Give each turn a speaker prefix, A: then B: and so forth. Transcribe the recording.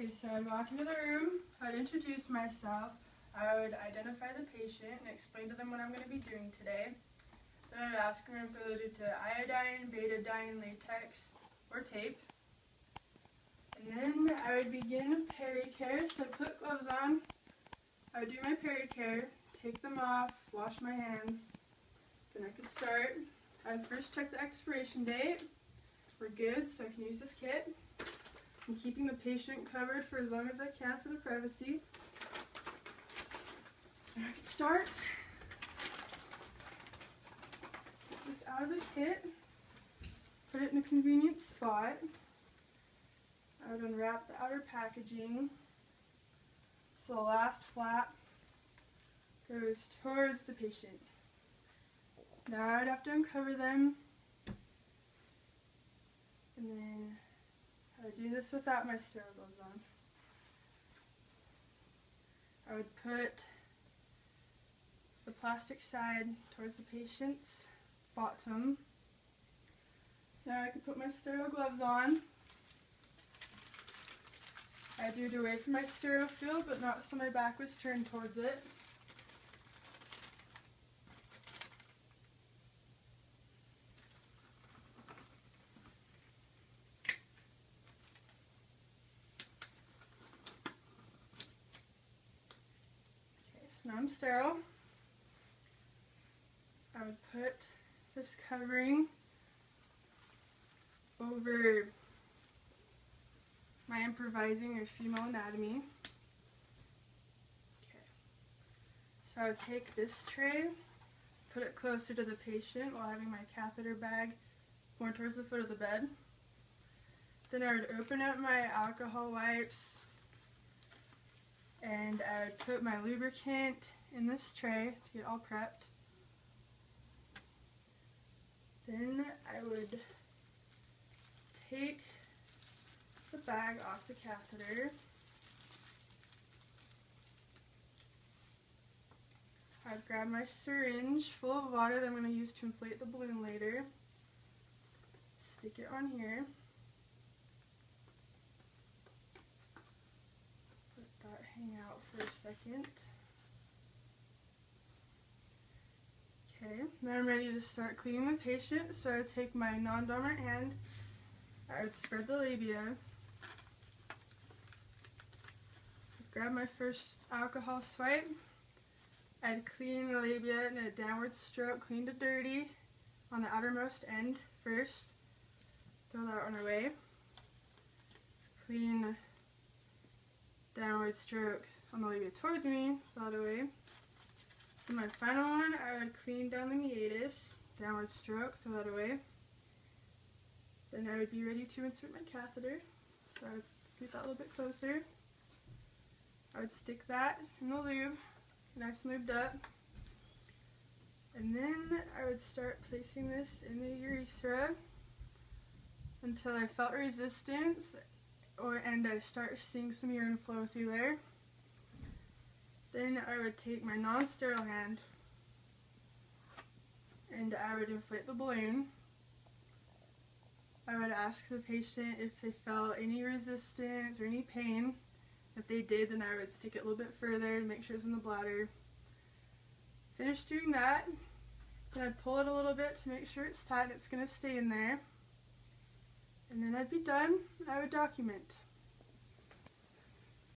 A: Okay, so I'd walk into the room, I'd introduce myself, I would identify the patient and explain to them what I'm going to be doing today. Then I'd ask them if they're allergic to iodine, betadine, latex, or tape. And then I would begin peri-care, so I'd put gloves on, I would do my peri-care, take them off, wash my hands, then I could start. I would first check the expiration date. We're good, so I can use this kit. I'm keeping the patient covered for as long as I can for the privacy. So I could start. Take this out of the kit, put it in a convenient spot. I would unwrap the outer packaging. So the last flap goes towards the patient. Now I would have to uncover them. And then I would do this without my sterile gloves on. I would put the plastic side towards the patient's bottom. Now I could put my sterile gloves on. I do it away from my sterile field, but not so my back was turned towards it. Now I'm sterile. I would put this covering over my improvising or female anatomy. Okay. So I would take this tray, put it closer to the patient while having my catheter bag more towards the foot of the bed. Then I would open up my alcohol wipes, and I would put my lubricant in this tray to get all prepped. Then I would take the bag off the catheter. I'd grab my syringe full of water that I'm going to use to inflate the balloon later. Stick it on here. Hang out for a second. Okay, now I'm ready to start cleaning the patient, so I would take my non-dominant hand, I would spread the labia, I'd grab my first alcohol swipe, I'd clean the labia in a downward stroke, clean to dirty, on the outermost end first, throw that one away, clean downward stroke on the labia towards me, throw it away. And my final one, I would clean down the meatus, downward stroke, throw that away. Then I would be ready to insert my catheter. So I would scoot that a little bit closer. I would stick that in the lube, nice and lubed up. And then I would start placing this in the urethra until I felt resistance and I start seeing some urine flow through there. Then I would take my non-sterile hand and I would inflate the balloon. I would ask the patient if they felt any resistance or any pain. If they did, then I would stick it a little bit further to make sure it's in the bladder. Finish doing that, then I'd pull it a little bit to make sure it's tight and it's going to stay in there. And then I'd be done, and I would document.